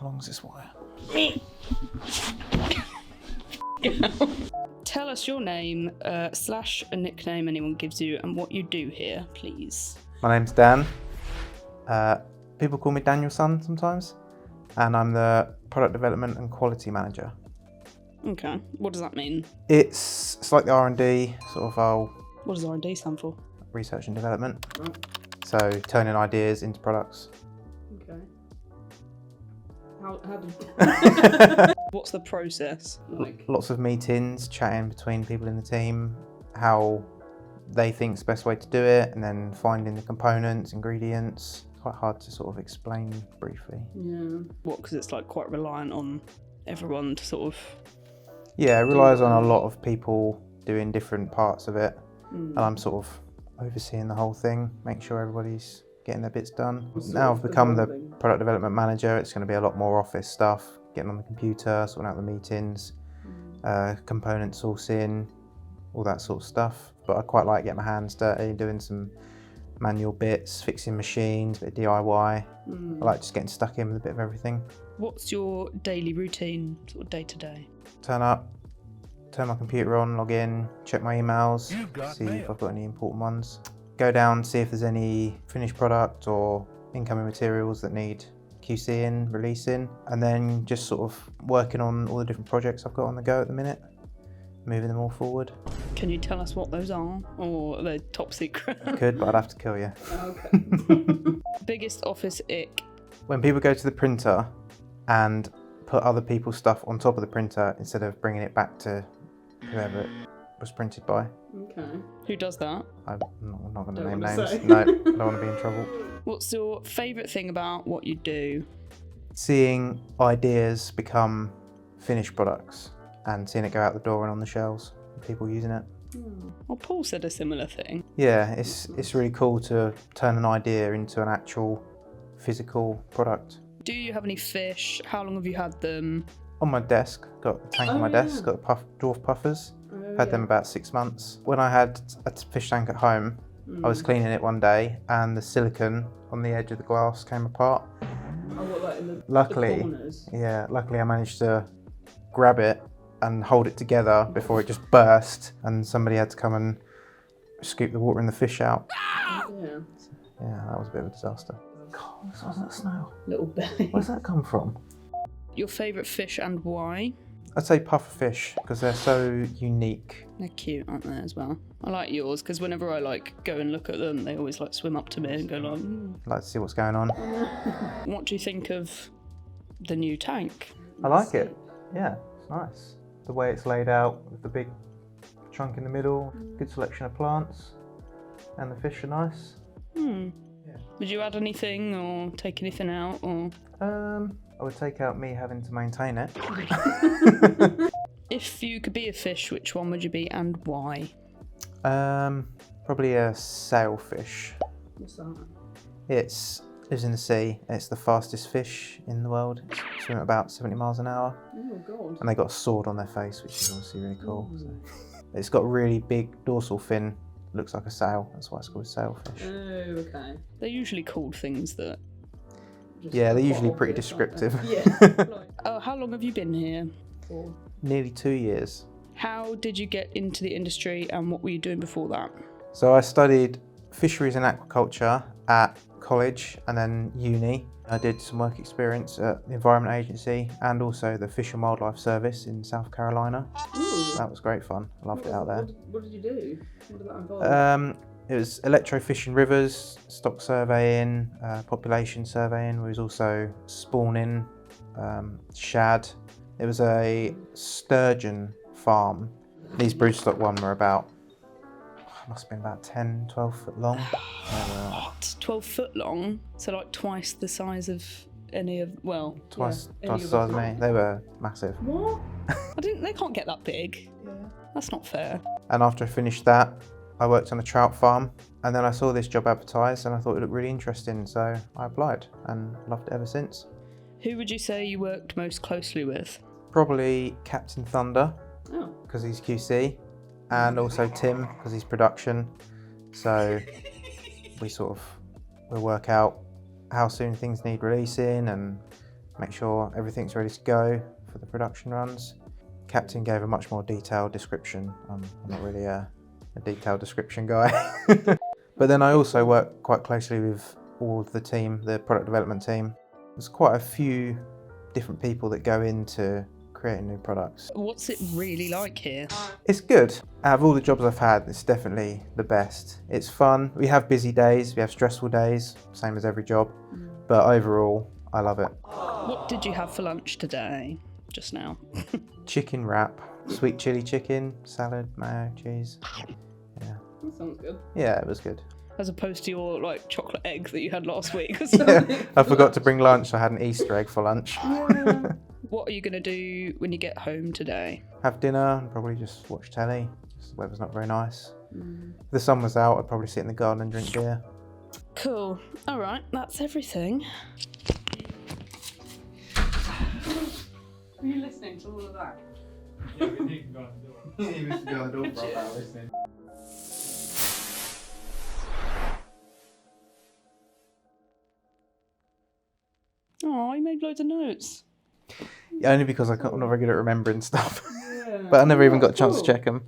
How long is this wire? Tell us your name, / a nickname anyone gives you, and what you do here, please. My name's Dan. People call me Danielson sometimes, and I'm the product development and quality manager. Okay, what does that mean? It's like the R&D sort of What does R&D stand for? research and development. Right. So turning ideas into products. Okay. How did... What's the process like? Lots of meetings, chatting between people in the team, how they think's the best way to do it, and then finding the components, ingredients. It's quite hard to sort of explain briefly. Yeah. What, because it's like quite reliant on everyone to sort of... Yeah, it relies on a lot of people doing different parts of it, and I'm sort of overseeing the whole thing, making sure everybody's getting their bits done. Now I've become the product development manager. It's going to be a lot more office stuff, getting on the computer, sorting out the meetings, component sourcing, all that sort of stuff. But I quite like getting my hands dirty, doing some manual bits, fixing machines, a bit of DIY. I like just getting stuck in with a bit of everything. What's your daily routine, sort of day to day? Turn up, turn my computer on, log in, check my emails, see if I've got any important ones. Go down, see if there's any finished product or incoming materials that need QCing, releasing, and then just sort of working on all the different projects I've got on the go at the minute, moving them all forward. Can you tell us what those are, or are they top secret? I could, but I'd have to kill you. Okay. Biggest office ick? When people go to the printer and put other people's stuff on top of the printer instead of bringing it back to whoever it was printed by. Okay. Who does that? I'm not going to Don't name wanna names. say. No, I don't want to be in trouble. What's your favourite thing about what you do? Seeing ideas become finished products and seeing it go out the door and on the shelves, and people using it. Well, Paul said a similar thing. Yeah, it's really cool to turn an idea into an actual physical product. Do you have any fish? How long have you had them? On my desk, got the tank on my desk, got the dwarf puffers. Had them about 6 months. When I had a fish tank at home, I was cleaning it one day and the silicone on the edge of the glass came apart. Oh, what, like in the Luckily I managed to grab it and hold it together before it just burst, and somebody had to come and scoop the water and the fish out. Yeah. Yeah, that was a bit of a disaster. God, this wasn't a snail. Little belly. Where's that come from? Your favourite fish and why? I'd say pufferfish because they're so unique. They're cute, aren't they, as well? I like yours because whenever I go and look at them, they always swim up to me and go like, I'd like to see what's going on. What do you think of the new tank? I like it. Yeah, it's nice. The way it's laid out with the big trunk in the middle, good selection of plants, and the fish are nice. Yeah. Would you add anything or take anything out or? I would take out me having to maintain it. If you could be a fish, which one would you be and why? Probably a sailfish. What's that? It lives in the sea. It's the fastest fish in the world. It's swim at about 70 miles an hour. Oh god. And they got a sword on their face, which is obviously really cool. So. It's got a really big dorsal fin. Looks like a sail. That's why it's called a sailfish. Oh, okay. They're usually called things that... Yeah, they're usually pretty descriptive. Yeah. Oh, how long have you been here for? Nearly 2 years. How did you get into the industry and what were you doing before that? So I studied fisheries and aquaculture at college and then uni. I did some work experience at the Environment Agency and also the Fish and Wildlife Service in South Carolina. Ooh. That was great fun. I loved it out there. What did you do? What did that involve? It was electrofishing rivers, stock surveying, population surveying. We was also spawning shad. It was a sturgeon farm. These broodstock one were about, must have been about 10, 12 foot long. What? 12 foot long? So like twice the size of any of, well... Twice the size of me. They were massive. What? They can't get that big. Yeah. That's not fair. And after I finished that, I worked on a trout farm, and then I saw this job advertised and I thought it looked really interesting, so I applied and loved it ever since. Who would you say you worked most closely with? Probably Captain Thunder, because he's QC, and also Tim, because he's production. So we'll work out how soon things need releasing and make sure everything's ready to go for the production runs. Captain gave a much more detailed description. I'm not really a detailed description guy. But then I also work quite closely with all of the team, the product development team. There's quite a few different people that go into creating new products. What's it really like here? It's good. Out of all the jobs I've had, it's definitely the best. It's fun. We have busy days, we have stressful days, same as every job. But overall, I love it. What did you have for lunch today? Just now. Chicken wrap, sweet chili chicken, salad, mayo, cheese. Yeah. That sounds good. Yeah, it was good. As opposed to your like chocolate egg that you had last week. Yeah, I forgot to bring lunch. I had an Easter egg for lunch. Yeah. What are you going to do when you get home today? Have dinner and probably just watch telly. The weather's not very nice. If the sun was out, I'd probably sit in the garden and drink beer. Cool. All right, that's everything. Are you listening to all of that? Yeah, we can go on the door. He was to go on the door for a while listening. Oh, you made loads of notes. Yeah, only because I'm not very good at remembering stuff. But I never even got a chance to check them.